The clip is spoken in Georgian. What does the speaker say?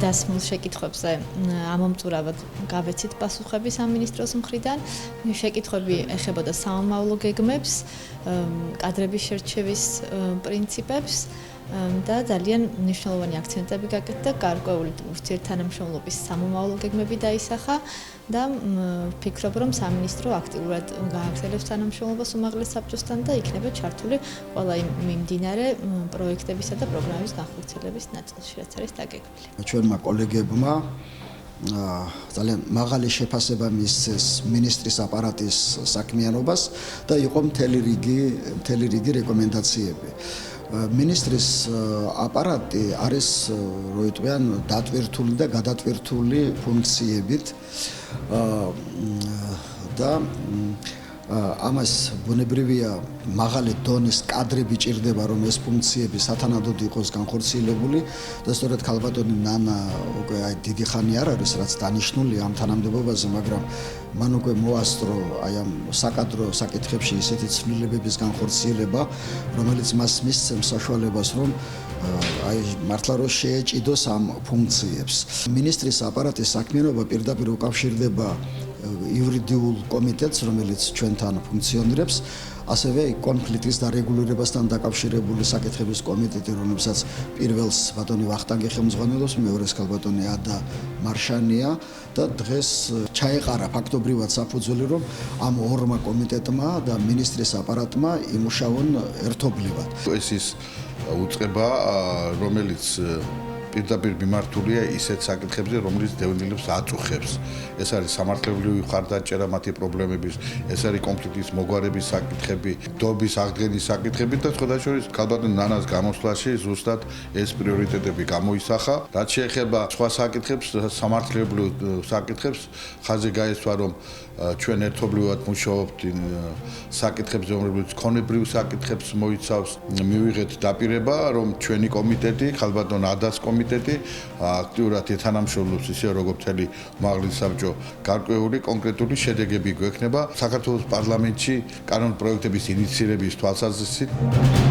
დასმულ შეკითხვებზე ამომწურავად გავეცით პასუხები სამინისტროს მხრიდან. შეკითხვები ეხებოდა სამომავლო გეგმებს, კადრების შერჩევის პრინციპებს და ძალიან მნიშვნელოვანი აქცენტები გაკეთდა გარკვეული ურთიერთთანამშრომლობის სამომავლო გეგმები დაისახა და ვფიქრობ, რომ სამინისტრო აქტიურად გააგრძელებს თანამშრომლობას უმაღლეს საბჭოსთან და იქნება ჩართული ყველა იმ მიმდინარე პროექტებისა და პროგრამების განხორციელების ნაწილში, რაც არის დაგეგმილი. ჩვენმა კოლეგებმა ძალიან მაღალი შეფასება მისცეს მინისტრის აპარატის საქმიანობას და იყო მთელი რიგი რეკომენდაციები. მინისტრის აპარატი არის რო იტყვიან დატვირთული და გადატვირთული ფუნქციებით და ამას ბუნებრივია მაღალი დონის კადრები ჭირდება, რომ ეს ფუნქციები სათანადოდ იყოს განხორციელებული და სწორედ ქალბატონი ნანა უკვე დიდი ხანი არ არის, რაც დანიშნული ამ თანამდებობაზე, მაგრამ მან უკვე მოასწრო ამ საკადრო საკითხებში ისეთი ცვლილებების განხორციელება, რომელიც მას მისცემს საშუალებას, რომ მართლა რომ შეეჭიდოს ამ ფუნქციებს. მინისტრის აპარატის საქმიანობა პირდაპირ უკავშირდება იურიდიულ კომიტეტს, რომელიც ჩვენთან ფუნქციონირებს, ასევე კონფლიქტის დარეგულირებასთან დაკავშირებული საკითხების კომიტეტი, რომელსაც პირველს ბატონი ვახტანგი ხელმძღვანელობს, მეორეს ქალბატონი ადა მარშანია და დღეს ჩაეყარა ფაქტობრივად საფუძველი, რომ ამ ორმა კომიტეტმა და მინისტრის აპარატმა იმუშაონ ერთობლივად. ეს ის უწყება, რომელიც პირდაპირ მიმართულია ისეთ საკითხებზე, რომელიც დევნილებს აწუხებს. ეს არის სამართლებრივი მხარდაჭერა მათი პრობლემების, ეს არის კონფლიქტის მოგვარების საკითხები, დობის აღდგენის საკითხები და სხვა შორის ქალბატონ ნანას გამოსვლაში ზუსტად ეს პრიორიტეტები გამოისახა. რაც შეეხება სხვა საკითხებს, სამართლებრივ საკითხებს, ხაზი გაესვა, რომ ჩვენ ერთობლივად მუშაობთ საკითხებზე, რომლებიც ქონებრივ საკითხებს მოიცავს. მივიღეთ დაპირება, რომ ჩვენი კომიტეტი, ქალბატონ ადას კომიტეტი აქტიურად ეთანამშრომლობს ისე როგორც მთელი უმაღლესი საბჭო, გარკვეული კონკრეტული შედეგები გვექნება საქართველოს პარლამენტში კანონპროექტების ინიციირების თვალსაზრისით.